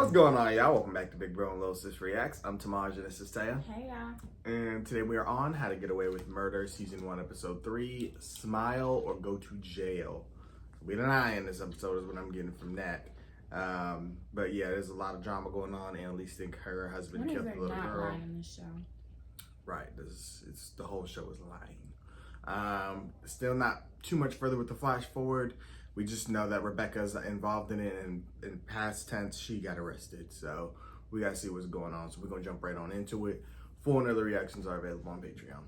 What's going on, y'all? Welcome back to Big Bro and Little Sis Reacts. I'm Tamaj and this is Taya. Hey, y'all. And today we are on How to Get Away with Murder, Season 1, Episode 3, Smile or Go to Jail. We an eye in this episode is what I'm getting from that. But yeah, there's a lot of drama going on. Annalise think her husband killed the little girl. Lying in this show? Right, it's the whole show is lying. Still not too much further with the flash forward. We just know that Rebecca's involved in it, and in past tense, she got arrested. So we gotta see what's going on. So we're gonna jump right on into it. Full and other reactions are available on Patreon.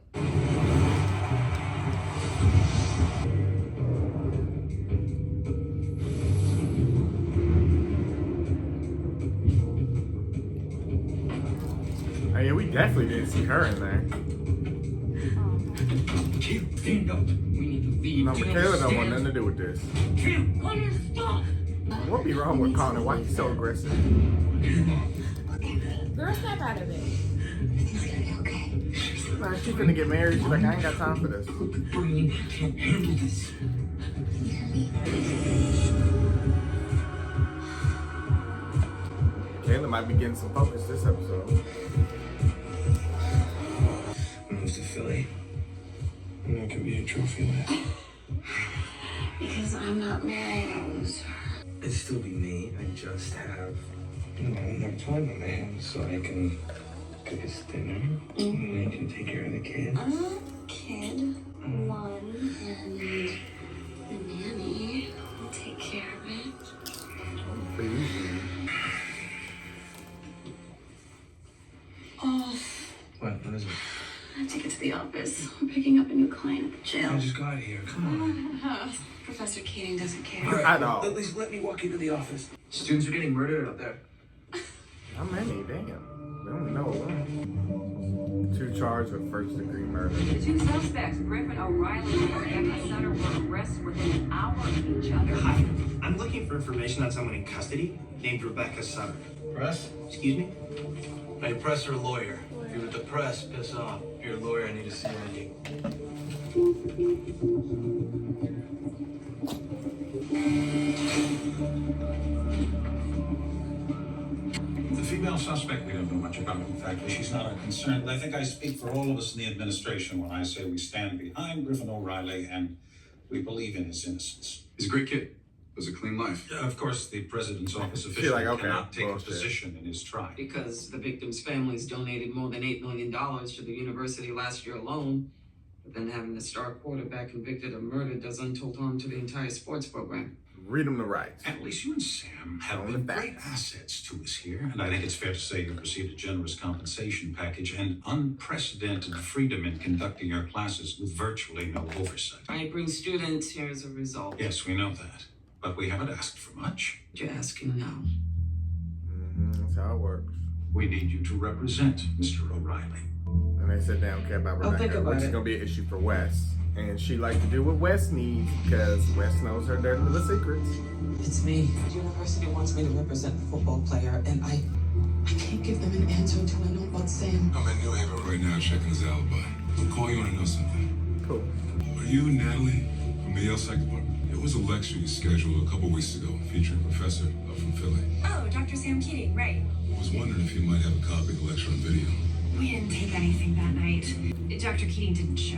Oh yeah, we definitely didn't see her in there. Stand up. We need to leave. No, Michaela don't want nothing to do with this. Stop. What be wrong with Connor? Why he so aggressive? Girl, snap out of it. Nah, she's gonna get married. She's like, I ain't got time for this. Breathe. I can't handle this. Kayla might be getting some focus this episode. Moves to Philly. And that could be a trophy wife. Because I'm not married, I'll lose her. It'd still be me. I just have more time on my hands so I can cook us dinner. And I can take care of the kids. Kid, one, and the nanny will take care of it. Oh, What is it? I have to get to the office. I'm picking up a new client at the jail. I just got here. Come on. Professor Keating doesn't care. All right, I know. At least let me walk you to the office. Students are getting murdered out there. How many? Damn. They only know one. 2 charged with first-degree murder. The 2 suspects, Griffin O'Reilly and Rebecca Sutter, were arrested within an hour of each other. Hi, I'm looking for information on someone in custody named Rebecca Sutter. Press? Excuse me? Are you press or a lawyer? If you're with the press, piss off. If you're a lawyer, I need to see ID. The female suspect we don't know much about. In fact, she's not our concern. I think I speak for all of us in the administration when I say we stand behind Griffin O'Reilly and we believe in his innocence. He's a great kid. Has a clean life. Of course, the president's office She's officially like, okay, cannot take bullshit. a position in his trial. Because the victims' families donated more than $8 million to the university last year alone. But then having the star quarterback convicted of murder does untold harm to the entire sports program. Read them the rights. At least you and Sam have Only been facts. great assets to us here, and I think it's fair to say you've received a generous compensation package and unprecedented freedom in conducting your classes with virtually no oversight. I bring students here as a result. Yes, we know that, but we haven't asked for much. You're asking now. That's how it works. We need you to represent Mr. O'Reilly. And they said they don't care about I'll think Rebecca, about which is it. gonna be an issue for Wes. And she likes to do what Wes needs because Wes knows her dirty little secrets. It's me. The university wants me to represent the football player, and I can't give them an answer until I know about Sam. I'm in New Haven right now checking his alibi. I'll call you when I know something. Cool. Are you Natalie from the Yale Psych Department? There was a lecture you scheduled a couple weeks ago featuring a professor from Philly. Oh, Dr. Sam Keating, right. I was wondering if you might have a copy of the lecture on video. We didn't take anything that night. Dr. Keating didn't show.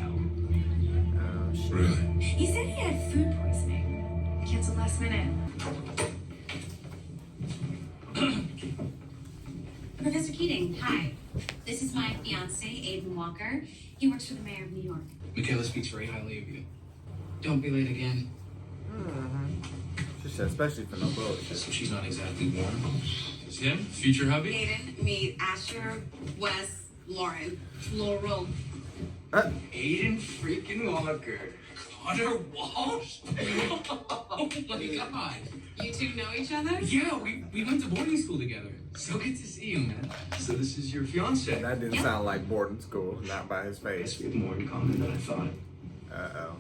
Shit. Really? He said he had food poisoning. Canceled last minute. Professor Keating, hi. This is my fiance, Aiden Walker. He works for the mayor of New York. Michaela speaks very highly of you. Don't be late again. She said, especially for no bullshit. So she's not exactly warm. Is him? Future hubby? Aiden, meet Asher, Wes, Lauren. Laurel. Aiden freaking Walker. Connor Walsh? Oh my god. You two know each other? Yeah, we went to boarding school together. So good to see you, man. So this is your fiance. That didn't sound like boarding school, not by his I guess face. we have more in common than I thought. Uh-oh.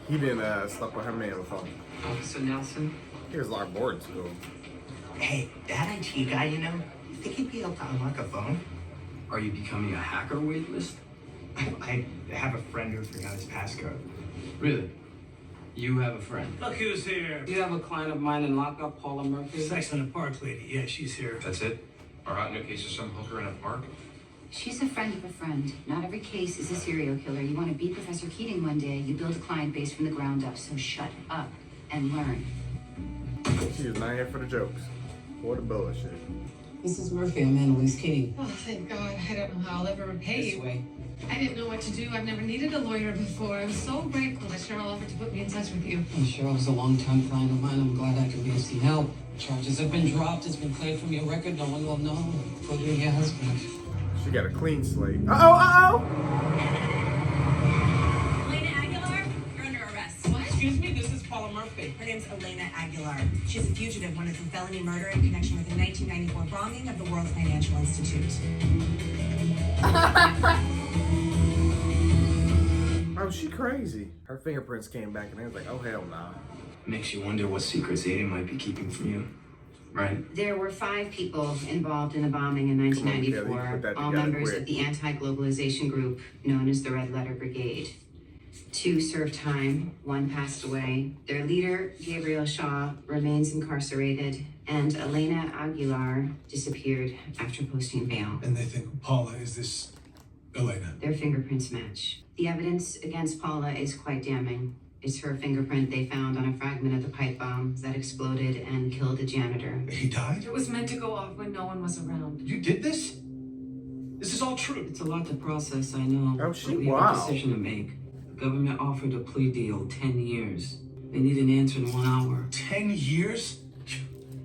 He didn't sleep with her man before. Officer Nelson. He was like boarding school. Hey, that IT guy, you know, you think he'd be able to unlock a phone? Are you becoming a hacker waitlist? I have a friend who forgot his passcode. Really? You have a friend. Look who's here. You have a client of mine in lockup, Paula Murphy. Sex in the Park lady. Yeah, she's here. That's it? Our hot new case is some hooker in a park? She's a friend of a friend. Not every case is a serial killer. You want to be Professor Keating one day, you build a client base from the ground up. So shut up and learn. She was not here for the jokes. Or the bullshit. Mrs. Murphy, I'm Annalise Keating. Oh, thank God. I don't know how I'll ever repay This you. way. I didn't know what to do. I've never needed a lawyer before. I'm so grateful that Cheryl offered to put me in touch with you. And Cheryl's a longtime client of mine. I'm glad I can be of some help. Charges have been dropped. It's been cleared from your record. No one will know, including your husband. She got a clean slate. Uh-oh! Elena Aguilar, you're under arrest. What? Excuse me, this is Paula Murphy. Her name's Elena Aguilar. She's a fugitive wanted for felony murder in connection with the 1994 bombing of the World Financial Institute. Oh, she crazy. Her fingerprints came back and they was like, oh, hell nah. Makes you wonder what secrets Ada might be keeping from you. Right? There were 5 people involved in the bombing in Come on, Kelly, put 1994, that all together members quick. of the anti-globalization group known as the Red Letter Brigade. 2 served time, 1 passed away. Their leader, Gabriel Shaw, remains incarcerated, and Elena Aguilar disappeared after posting bail. And they think Paula is this Elena. Their fingerprints match. The evidence against Paula is quite damning. It's her fingerprint they found on a fragment of the pipe bomb that exploded and killed a janitor. He died? It was meant to go off when no one was around. You did this? This is all true. It's a lot to process, I know. Oh, she- but we have wow. a decision to make. The government offered a plea deal, 10 years. They need an answer in 1 hour. 10 years?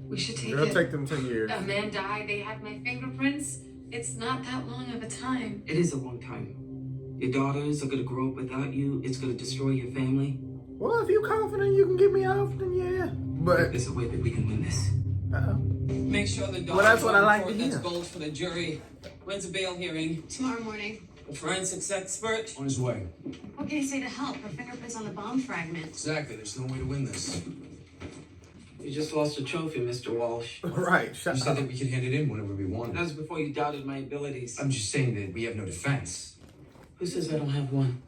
We should take It'll it. take them 10 years. A man died. They had my fingerprints. It's not that long of a time. It is a long time. Your daughters are gonna grow up without you. It's gonna destroy your family. Well, if you're confident you can get me off, then yeah. But, There's a way that we can win this. Make sure the dog Well, that's what I like to that's hear. gold for the jury. When's the bail hearing? Tomorrow morning. The forensics expert? On his way. What can you say to help? Her fingerprints on the bomb fragment. Exactly. There's no way to win this. You just lost a trophy, Mr. Walsh. right, shut You said up. that we could hand it in whenever we That wanted. was before you doubted my abilities. I'm just saying that we have no defense. Who says I don't have one?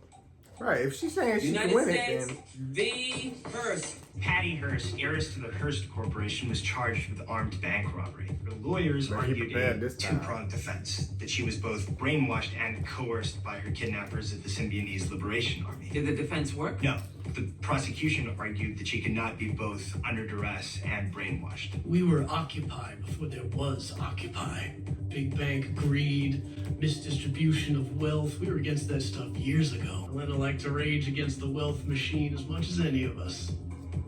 Right, if she's saying she can United win States it, v. Hearst. Patty Hearst, heiress to the Hearst Corporation, was charged with armed bank robbery. Her lawyers Well, he argued prepared a this time. two-pronged defense, that she was both brainwashed and coerced by her kidnappers at the Symbionese Liberation Army. Did the defense work? No, the prosecution argued that she could not be both under duress and brainwashed. We were Occupy before there was Occupy. Big bank greed, misdistribution of wealth. We were against that stuff years ago. Elena liked to rage against the wealth machine as much as any of us.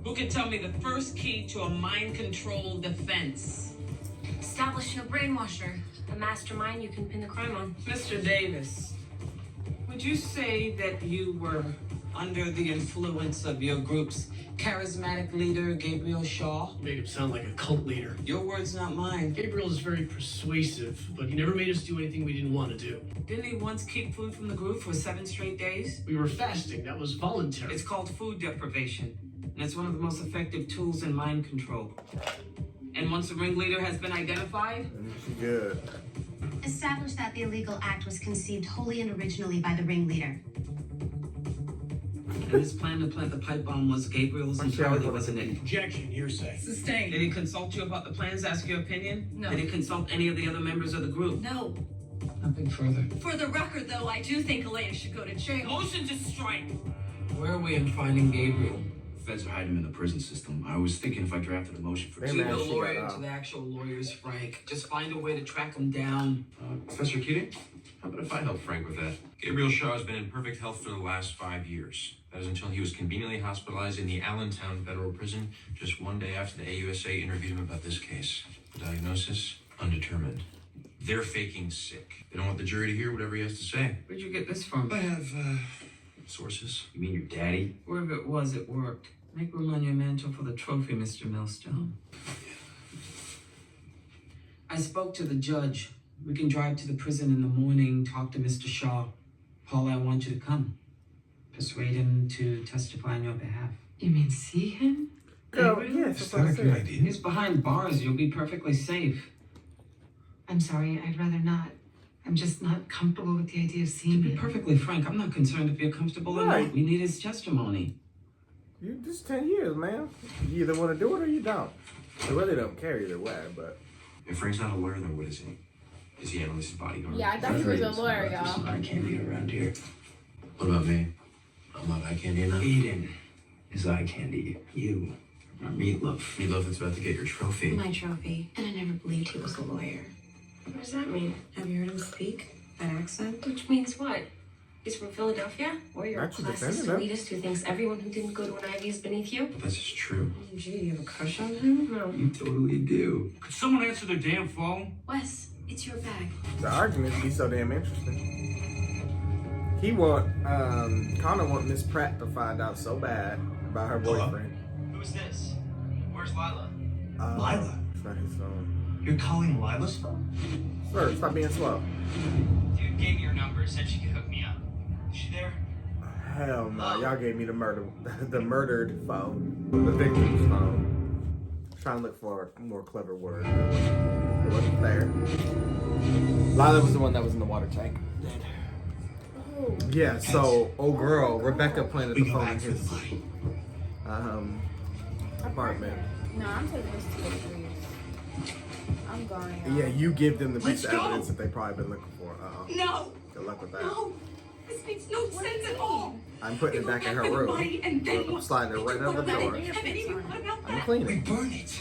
Who can tell me the first key to a mind-controlled defense? Establishing a brainwasher. A mastermind you can pin the crime on. Mr. Davis, would you say that you were under the influence of your group's charismatic leader, Gabriel Shaw? You made him sound like a cult leader. Your words, not mine. Gabriel is very persuasive, but he never made us do anything we didn't want to do. Didn't he once keep food from the group for 7 straight days? We were fasting. That was voluntary. It's called food deprivation, and it's one of the most effective tools in mind control. And once a ringleader has been identified, she good. Establish that the illegal act was conceived wholly and originally by the ringleader. and his plan to plant the pipe bomb was Gabriel's entirely, wasn't it? Objection, hearsay. Sustained. Did he consult you about the plans, ask your opinion? No. Did he consult any of the other members of the group? No. Nothing further. For the record, though, I do think Elena should go to jail. Motion to strike. Where are we in finding Gabriel? Feds are hiding him in the prison system. I was thinking if I drafted a motion for... Hey, Leave man, the she lawyer got to out. the actual lawyers, Frank. Just find a way to track him down. Professor Keating, how about if I help Frank with that? Gabriel Shaw has been in perfect health for the last 5 years. That is until he was conveniently hospitalized in the Allentown Federal Prison just 1 day after the AUSA interviewed him about this case. The diagnosis? Undetermined. They're faking sick. They don't want the jury to hear whatever he has to say. Where'd you get this from? I have, sources. You mean your daddy? Wherever it was, it worked. Make room on your mantle for the trophy, Mr. Millstone. I spoke to the judge. We can drive to the prison in the morning, talk to Mr. Shaw. Paul, I want you to come. Persuade him to testify on your behalf. You mean see him? Girl, yes, Is that's what I that a good said. idea? He's behind bars. You'll be perfectly safe. I'm sorry, I'd rather not. I'm just not comfortable with the idea of To seeing be him. perfectly frank, I'm not concerned if you're comfortable or Right. not. We need his testimony. This is 10 years, man. You either want to do it or you don't. I really don't care either way, but. If Frank's not a lawyer, then what is he? Is he Annalise's bodyguard? Yeah, I thought he was a lawyer, y'all. There's eye candy around here. What about me? I'm not eye candy enough. Eden is eye candy. You are meatloaf. Meatloaf is about to get your trophy. My trophy. And I never believed he was a lawyer. What does that mean? Have you heard him speak? That accent? Which means what? He's from Philadelphia? Or you're a That's a classist defender, elitist who thinks everyone who didn't go to an Ivy is beneath you? But that's just true. Oh, gee, you have a crush on him? No. You totally do. Could someone answer their damn phone? Wes, it's your bag. The arguments be so damn interesting. Connor want Miss Pratt to find out so bad about her boyfriend. Who's this? Where's Lila? Lila? It's not his phone. You're calling Lila's phone? Sir, stop being slow. Dude gave me your number, said she could hook me up. Is she there? Hell no, y'all gave me the murdered phone. The victim's phone. Trying to look for a more clever word. It wasn't there. Lila was the one that was in the water tank. Dead. Oh. Yeah, so old girl, Rebecca planted the phone in his apartment. No, I'm taking this to the police. I'm going. Yeah, you give them the piece of evidence that they probably been looking for. No! Good luck with that. No! This makes no sense at all! I'm putting it back in her room. I'm sliding it right out the door. I'm cleaning. Burn it.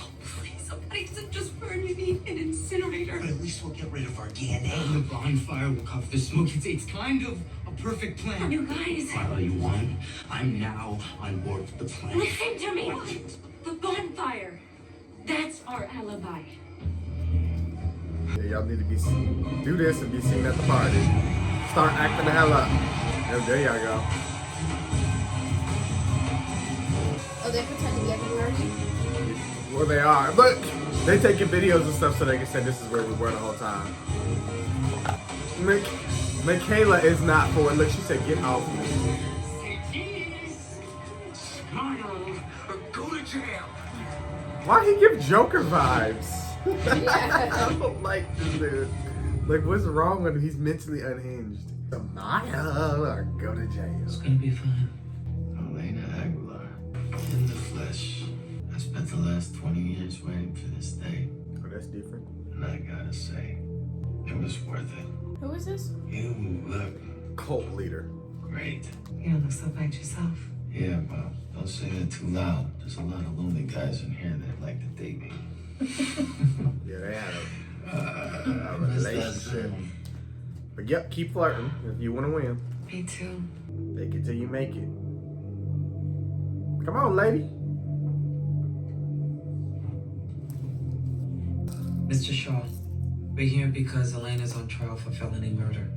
Somebody doesn't just burn, you need an incinerator. But at least we'll get rid of our DNA. The bonfire will cover the smoke. It's kind of a perfect plan. You guys, Lila, you won. I'm now on board with the plan. Listen to me! The bonfire! That's our alibi. Yeah, y'all need to do this and be seen at the party. Start acting the hell up. Oh, there y'all go. Oh, they pretend to be at the party? Where they are. Look! They taking videos and stuff so they can say this is where we were the whole time. Michaela is not for it. Look, she said, get off me. Go to jail. Why he give Joker vibes? Yeah. I don't like this dude. Like, what's wrong with him? He's mentally unhinged. Smile or go to jail. It's gonna be fine. Elena Aguilar, in the flesh. I spent the last 20 years waiting for this day. Oh, that's different. And I gotta say, it was worth it. Who is this? You look Cult leader. great. You don't look so bad yourself. Yeah, well, don't say that too loud. There's a lot of lonely guys in here that like to date me. Yeah, they had a relationship. But yep, keep flirting if you want to win. Me too. Take it till you make it. Come on, lady. Mr. Shaw, we're here because Elena's on trial for felony murder.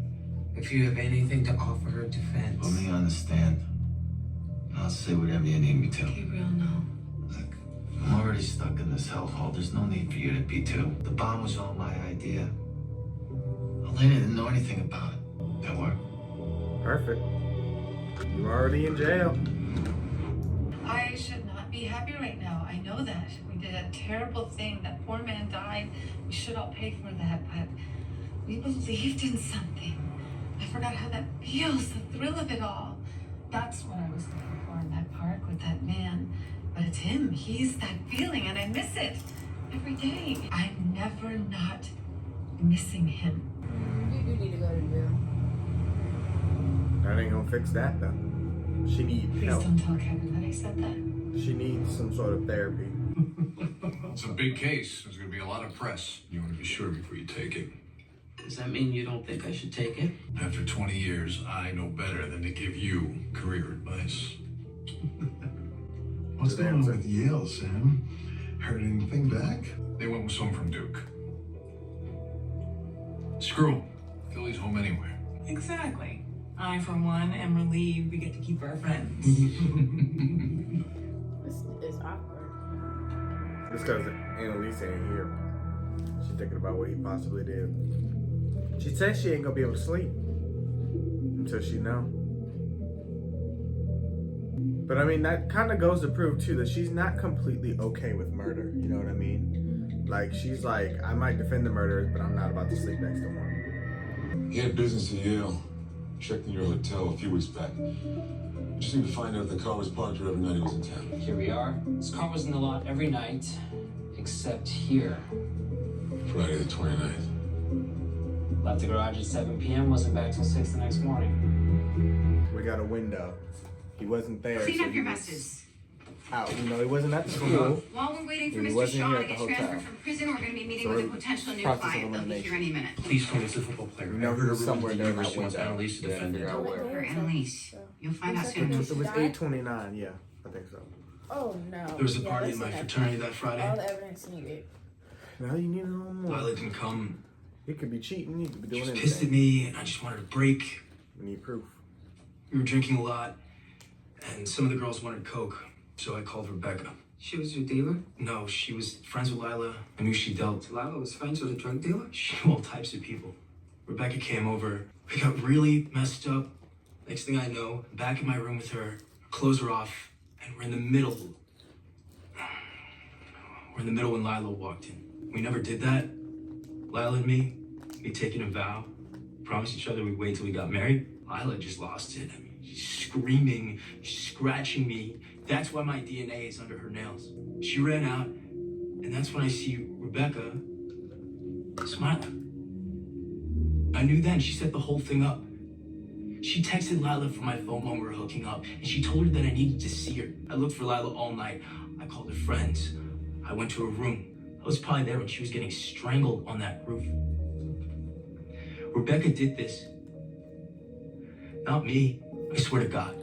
If you have anything to offer her defense. Put me on the stand. I'll say whatever you need me to. Gabriel, no. Look, I'm already stuck in this hellhole. There's no need for you to be too. The bomb was all my idea. Elena didn't know anything about it. That work? Perfect. You're already in jail. I should not be happy right now. I know that. We did a terrible thing. That poor man died. We should all pay for that, but we believed in something. I forgot how that feels, the thrill of it all. That's what I was looking for in that park with that man. But it's him. He's that feeling, and I miss it every day. I'm never not missing him. You do need to go to jail. That ain't gonna fix that though. She needs Please help. don't tell Kevin that I said that. She needs some sort of therapy. It's a big case. There's gonna be a lot of press. You want to be sure before you take it. Does that mean you don't think I should take it? After 20 years, I know better than to give you career advice. What's going on with Yale, Sam? Heard anything back? They went with someone from Duke. Screw 'em. Philly's home anyway. Exactly. I, for one, am relieved we get to keep our friends. This is awkward. It's because Annalise ain't here. She's thinking about what he possibly did. She said she ain't gonna be able to sleep until she know. But I mean, that kind of goes to prove too that she's not completely okay with murder. You know what I mean? Like, she's like, I might defend the murderers, but I'm not about to sleep next to one. He had business at Yale. Checked in your hotel a few weeks back. Just need to find out if the car was parked here every night he was in town. Here we are. This car was in the lot every night, except here. Friday the 29th. Left the garage at 7 p.m., wasn't back till 6 the next morning. We got a window. He wasn't there. Clean so up your he was messes. Out. You know, he wasn't at the school. While we're waiting for And he Mr. wasn't Shaw here to at the get transferred hotel. from prison, we're going to be meeting So with a we're potential new process of client. They'll be here any minute. Please tell me it's a football player. You know, I he heard was a somewhere rumor there in the that University wants window. Annalise to defend figure it. out where. For Annalise. You'll find out soon. It was 8:29. Yeah, I think so. Oh no. There was a party in my fraternity that Friday. All the evidence needed. Now you need a little more. Lila didn't come. He could be cheating. He could be She doing was anything. pissed at me, and I just wanted a break. We need proof. We were drinking a lot, and some of the girls wanted Coke, so I called Rebecca. She was your dealer? No, she was friends with Lila. I knew she dealt. Lila was friends with a drug dealer? She knew all types of people. Rebecca came over. We got really messed up. Next thing I know, I'm back in my room with her. Clothes are off, and we're in the middle. We're in the middle when Lila walked in. We never did that. Lila and me, we taken a vow. Promised each other we'd wait till we got married. Lila just lost it. I mean, she's screaming, scratching me. That's why my DNA is under her nails. She ran out, and that's when I see Rebecca smiling. I knew then she set the whole thing up. She texted Lila from my phone when we were hooking up, and she told her that I needed to see her. I looked for Lila all night. I called her friends. I went to her room. I was probably there when she was getting strangled on that roof. Rebecca did this. Not me. I swear to God.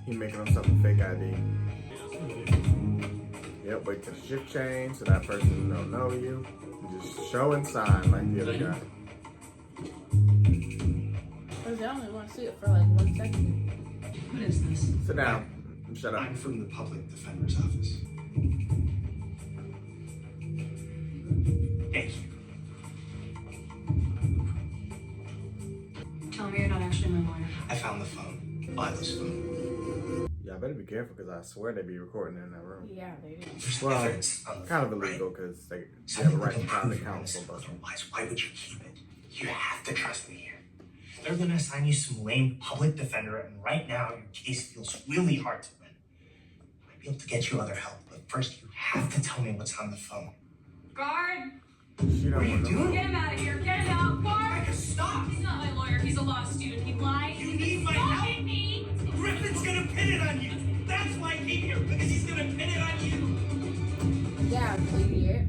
He making himself a fake ID. Yep, wait till the shift change so that person don't know you. Just show and sign like the other guy. Because I only want to see it for like 1 second. What is this? Sit down. Shut up. I'm from the public defender's office. Hey. Tell me you're not actually my lawyer. I found the phone. Lila's phone. Y'all better be careful because I swear they be recording in that room. Yeah, they do. Well, Evidence of- kind of illegal because they have a right to find the counsel, but Otherwise, why would you keep it? You have to trust me here. They're gonna assign you some lame public defender, and right now your case feels really hard to win. I might be able to get you other help, but first you have to tell me what's on the phone. Guard! she don't want to know. Get him out of here! Get him out! Guard! Stop! He's not my lawyer. He's a law student. He lied. You need my Stop help. me! Griffin's gonna pin it on you! That's why I came here, because he's gonna pin it on you! Yeah, idiot.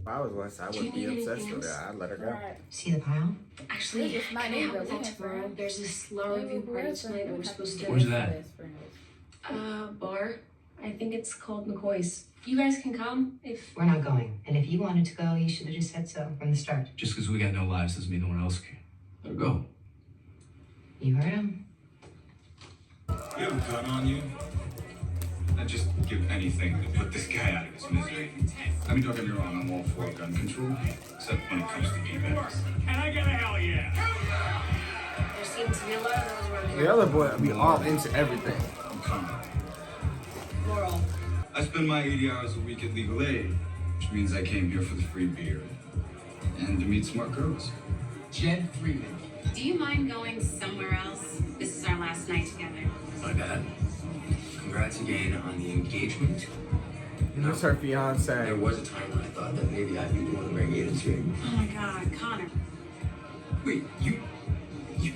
If I was West, I would be obsessed with her. I'd let her go. Right. See the pile? Actually, This is my can I help neighbor. with that We tomorrow? have There's this law review party tonight that we're supposed to Where's that? bar. I think it's called McCoy's. You guys can come if We're not going. And if you wanted to go, you should have just said so from the start. Just because we got no lives doesn't mean no one else can. Let her go. You heard him. You have a gun on you? I'd just give anything to put this guy out of his misery. I mean, don't get me wrong, I'm all for gun control, except when it comes to e-bags. And I get a hell yeah! there seems to be a lot of those around The here. other boy be all into everything. I'm coming. Laurel. I spend my 80 hours a week at legal aid, which means I came here for the free beer and to meet smart girls. Jed Freeman. Do you mind going somewhere else? This is our last night together. My bad. Congrats again on the engagement. That's her There fiance. was a time when I thought that maybe I'd be the one wearing Aiden's ring. Oh my God, Connor. Wait, you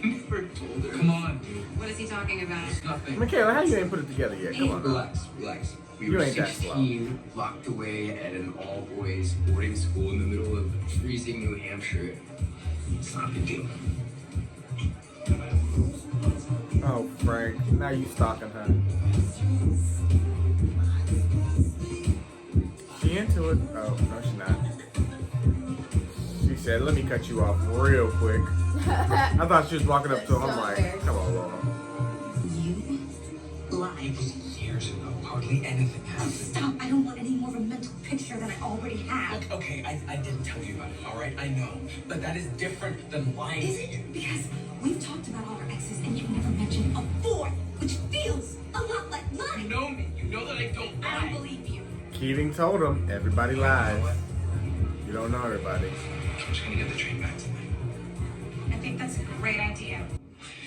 never told her? Come on, dude. What is he talking about? It's nothing. Michaela, how you ain't put it together yet? Come on. Relax. We You were ain't that slow. 16, locked away at an all-boys boarding school in the middle of freezing New Hampshire. It's not a big deal. Oh, Frank. Now you stalking her. She into it? Oh, no, she's not. She said, let me cut you off real quick. I thought she was walking up to him. I'm like, come on, Laura. You lied. Years ago, hardly anything happened. Stop! I don't want any more of a mental picture than I already have. Okay, I didn't tell you about it, alright? I know. But that is different than lying. Is it? Because we've talked about all our exes and you've never mentioned a fourth, which feels a lot like lying. You know me. You know that I don't I lie. don't believe you. Keating told him, everybody lies. You don't know everybody. I'm just gonna get the train back tonight. I think that's a great idea.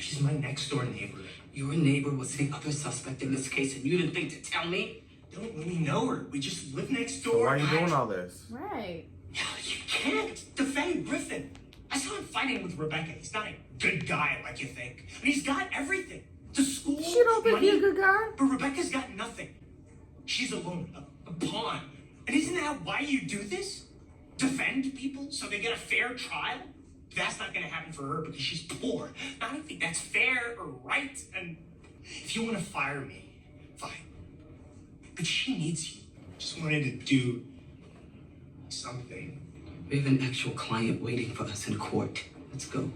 She's my next door neighbor. Your neighbor was the other suspect in this case, and you didn't think to tell me? Don't really know her. We just live next door. So why are you doing all this? Right. You can't defend Griffin. I saw him fighting with Rebecca. He's not a good guy like you think. And he's got everything. The school, She don't think money, he's a good guy. but Rebecca's got nothing. She's alone, a pawn. And isn't that why you do this? Defend people so they get a fair trial? That's not going to happen for her because she's poor. I don't think that's fair or right. And if you want to fire me, fine. But she needs you. Just wanted to do something. We have an actual client waiting for us in court. Let's go.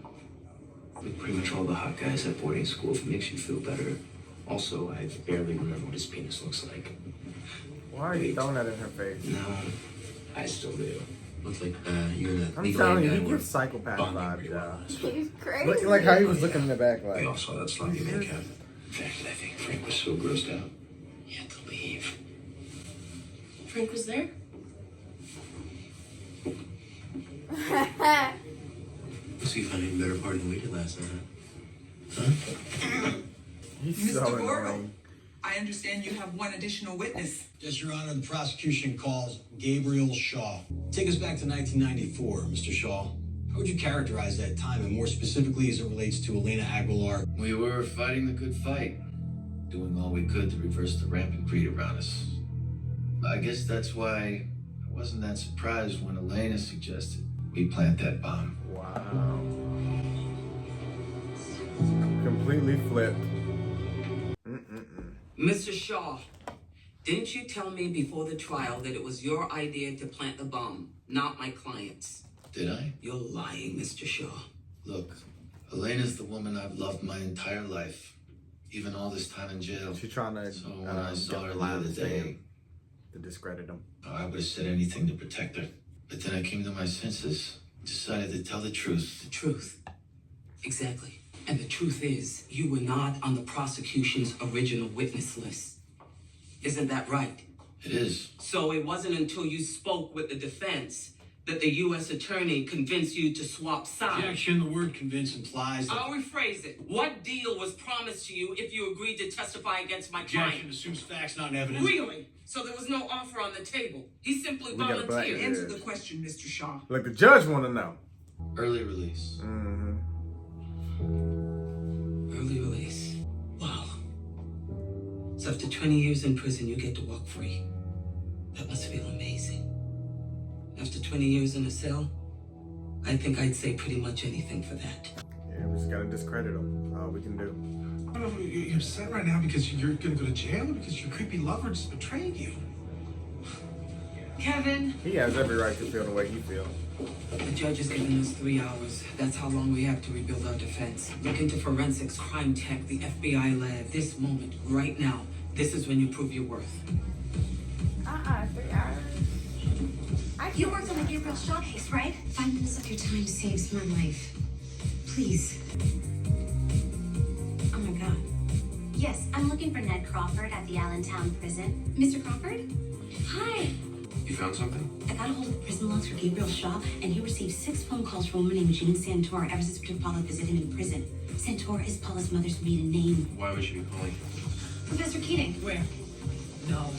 We pretty much all the hot guys at boarding school if it makes you feel better. Also, I barely remember what his penis looks like. Why are you throwing that in her face? No, I still do. Looks like you and that I'm legal telling you, guy he were gives psychopath bonding vibes, pretty yeah. well. He's crazy. Look like how he was looking in the back like. We all saw that sloppy man cap. In fact, I think Frank was so grossed out, he had to leave. Frank was there? Looks like you found an even better party than we did last night, huh? He's so Mr. Gorgo, annoying. I understand you have one additional witness. Yes, Your Honor, the prosecution calls Gabriel Shaw. Take us back to 1994, Mr. Shaw. How would you characterize that time, and more specifically as it relates to Elena Aguilar? We were fighting the good fight, doing all we could to reverse the rampant greed around us. I guess that's why I wasn't that surprised when Elena suggested we plant that bomb. Wow. Completely flipped. Mr. Shaw, didn't you tell me before the trial that it was your idea to plant the bomb, not my client's? Did I? You're lying, Mr. Shaw. Look, Elena's the woman I've loved my entire life, even all this time in jail. She's trying to So when I saw her the other day, to discredit him. I would have said anything to protect her. But then I came to my senses, decided to tell the truth. The truth. Exactly. And the truth is, you were not on the prosecution's original witness list. Isn't that right? It is. So it wasn't until you spoke with the defense that the U.S. attorney convinced you to swap sides. Objection, the word convince implies that... I'll rephrase it. What deal was promised to you if you agreed to testify against my Objection client? assumes facts, not evidence. Really? So there was no offer on the table? He simply We got a black volunteered. dude. Answer the question, Mr. Shaw. Like the judge want to know. Early release. Mm-hmm. Early release. Wow. So after 20 years in prison, you get to walk free. That must feel amazing. After 20 years in a cell, I think I'd say pretty much anything for that. Yeah, we just gotta discredit him. All we can do. I don't know, you're upset right now because you're gonna go to jail or because your creepy lover just betrayed you. Kevin, He has every right to feel the way he feels. the judge has given us 3 hours. That's how long we have to rebuild our defense. Look into forensics, crime tech, the FBI lab. This moment, right now, this is when you prove your worth. 3 hours. You worked on the Gabriel Shaw case, right? 5 minutes of your time saves my life. Please. Oh my god. Yes, I'm looking for Ned Crawford at the Allentown prison. Mr. Crawford? Hi. You found something? I got a hold of the prison logs for Gabriel Shaw, and he received 6 phone calls from a woman named Jean Santora ever since Paula visited him in prison. Santora is Paula's mother's maiden name. Why would she be calling? Professor Keating. Where? No.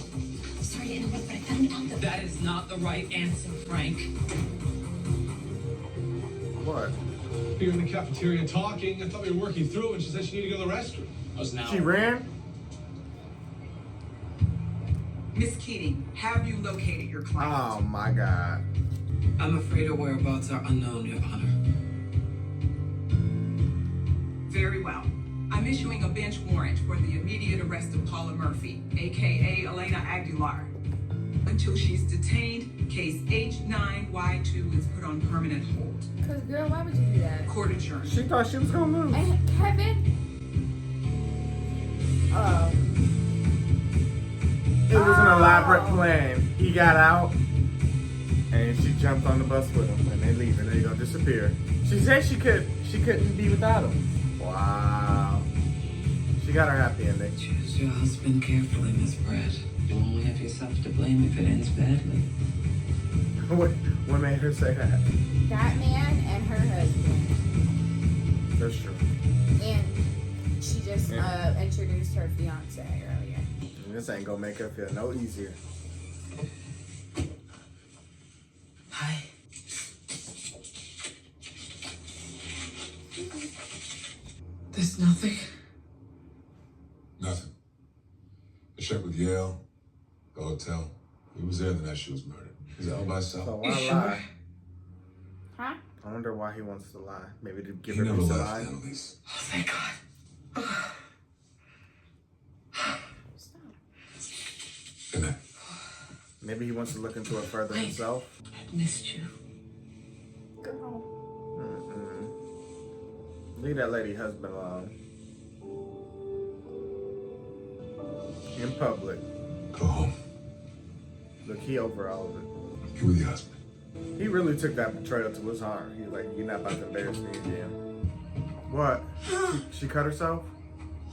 Sorry to interrupt, but I found out that... That is not the right answer, Frank. What? We were in the cafeteria talking. I thought we were working through it, and she said she needed to go to the restroom. I was now. She ran? Miss Keating, have you located your client? Oh my God. I'm afraid her whereabouts are unknown, Your Honor. Very well. I'm issuing a bench warrant for the immediate arrest of Paula Murphy, aka Elena Aguilar. Until she's detained, case H9Y2 is put on permanent hold. Cause girl, why would you do that? Court adjourned. She thought she was gonna lose. And Kevin. Oh. It was an elaborate plan. He got out, and she jumped on the bus with him, and they leave, and they gonna disappear. She said she couldn't be without him. Wow. She got her happy ending. Choose your husband carefully, Miss Brett. You only have yourself to blame if it ends badly. What made her say that? That man and her husband. That's true. And she just introduced her fiance earlier. And this ain't gonna make her feel no easier. Hi. There's nothing. Nothing. I checked with Yale, the hotel. He was there the night she was murdered. His alibi So solid. why You lie? sure? Huh? I wonder why he wants to lie. Maybe to give He her never peace of left, mind. Annalise. Oh, thank God. Good night. Maybe he wants to look into it further Wait. himself. I missed you. Girl. Leave that lady husband alone. In public. Go home. Look, he over all of it. Get with your husband. He really took that betrayal to his heart. He's like, you're not about to embarrass me again. What? She cut herself?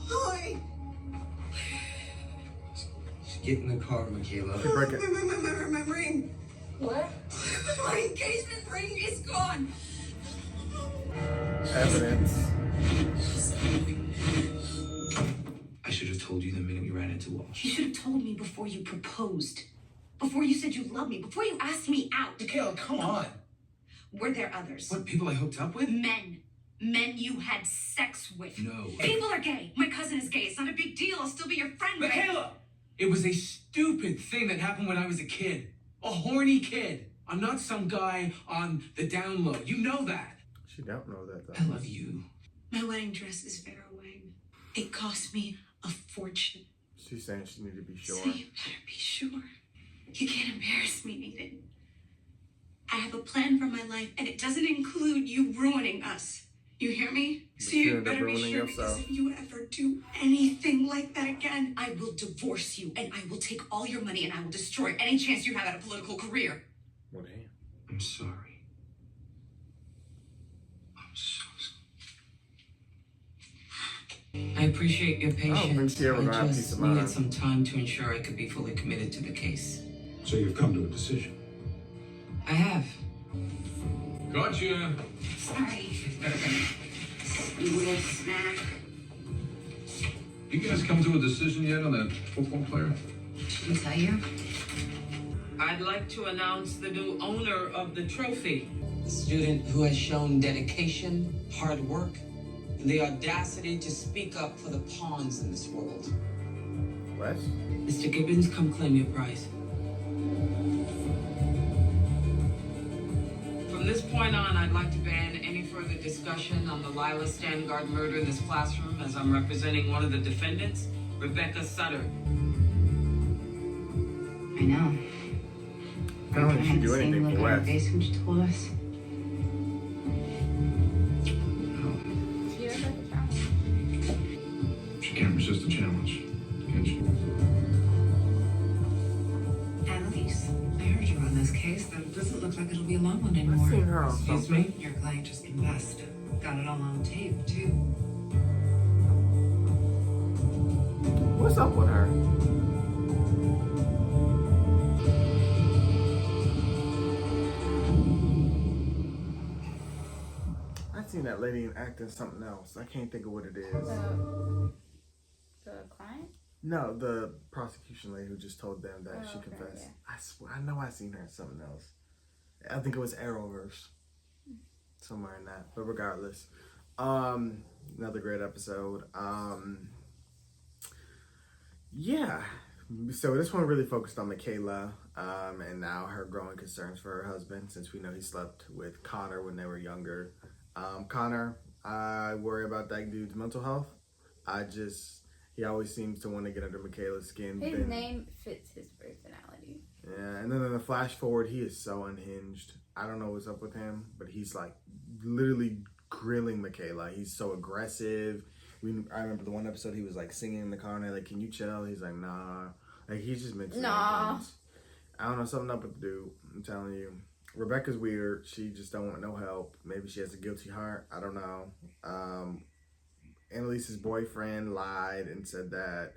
Hi. Get in the car, Michaela. She break it. My ring. What? My engagement ring is gone. Evidence. I should have told you the minute we ran into Walsh. You should have told me before you proposed. Before you said you loved me. Before you asked me out. Michaela, come on. Were there others? What, people I hooked up with? Men. Men you had sex with. No. People are gay. My cousin is gay. It's not a big deal. I'll still be your friend. but Michaela! It was a stupid thing that happened when I was a kid. A horny kid. I'm not some guy on the down low. You know that. She don't know that though. I love you. My wedding dress is Vera Wang. It cost me a fortune. She's saying she need to be sure. So you better be sure. You can't embarrass me, Nathan. I have a plan for my life, and it doesn't include you ruining us. You hear me? But So you you end up better be ruining sure, yourself. because if you ever do anything like that again, I will divorce you, and I will take all your money, and I will destroy any chance you have at a political career. Well, damn. I'm sorry. I'm so sorry. I appreciate your think patience. she ever gonna have peace just of needed mind. some time to ensure I could be fully committed to the case. So you've come to a decision. I have. Gotcha. Sorry. You little snack. You guys come to a decision yet on that football player? Should I tell you? I'd like to announce the new owner of the trophy. A student who has shown dedication, hard work, and the audacity to speak up for the pawns in this world. What? Mr. Gibbons, come claim your prize. From this point on, I'd like to ban any further discussion on the Lila Stangard murder in this classroom, as I'm representing one of the defendants, Rebecca Sutter. I know. I don't think she'd do anything for Look on her Wes. face when she told us. She does like a challenge. She can't resist a challenge, can she? Annalise, I heard you were on this case, though it doesn't look like it'll be a long one anymore. I've seen her on Excuse something. me? Your client just confessed. Got it all on tape, too. What's up with her? I've seen that lady acting something else. I can't think of what it is. The client? No, the prosecution lady who just told them that she okay, confessed. yeah. I swear, I know I seen her in something else. I think it was Arrowverse, somewhere in that. But regardless, another great episode. Yeah. So this one really focused on Michaela, and now her growing concerns for her husband, since we know he slept with Connor when they were younger. Connor, I worry about that dude's mental health. He always seems to want to get under Michaela's skin. His name fits his personality. Yeah, and then in the flash forward, he is so unhinged. I don't know what's up with him, but he's like literally grilling Michaela. He's so aggressive. I remember the one episode he was like singing in the car and they're like, "Can you chill?" He's like, "Nah." Like he's just meant to. Nah. I don't know, something up with the dude. I'm telling you. Rebecca's weird. She just don't want no help. Maybe she has a guilty heart. I don't know. Annalise's boyfriend lied and said that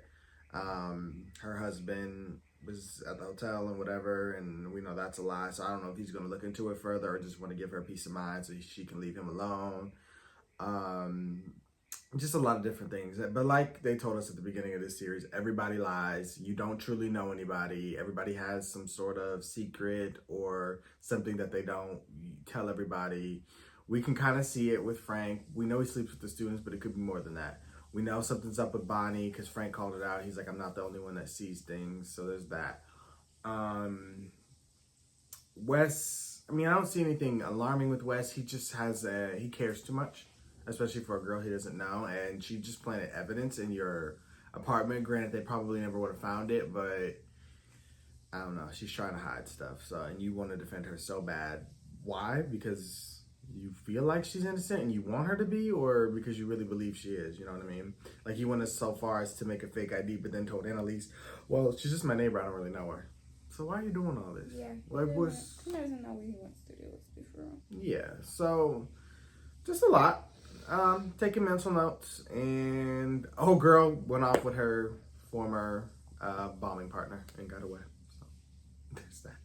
her husband was at the hotel and whatever, and we know that's a lie. So I don't know if he's going to look into it further or just want to give her peace of mind so she can leave him alone. Just a lot of different things. But like they told us at the beginning of this series, everybody lies. You don't truly know anybody. Everybody has some sort of secret or something that they don't tell everybody. We can kind of see it with Frank. We know he sleeps with the students, but it could be more than that. We know something's up with Bonnie because Frank called it out. He's like, I'm not the only one that sees things. So there's that. Wes, I mean, I don't see anything alarming with Wes. He just has he cares too much, especially for a girl he doesn't know. And she just planted evidence in your apartment. Granted, they probably never would have found it, but I don't know. She's trying to hide stuff. So, and you want to defend her so bad. Why? Because you feel like she's innocent and you want her to be, or because you really believe she is, you know what I mean? Like, you went so far as to make a fake ID, but then told Annalise, well, she's just my neighbor, I don't really know her. So why are you doing all this? Yeah. Like, He doesn't know what he wants to do, let's be for real. Yeah, so just a lot. Taking mental notes, and old girl went off with her former bombing partner and got away. So there's that.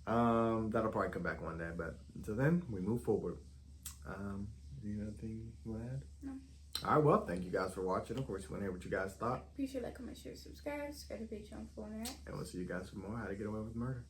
That'll probably come back one day, but until then, we move forward. Any other thing you want to add? No. All right, well, thank you guys for watching. Of course, we want to hear what you guys thought. Be sure to like, comment, share, subscribe. Subscribe to Patreon for more. And we'll see you guys for more How to Get Away with Murder.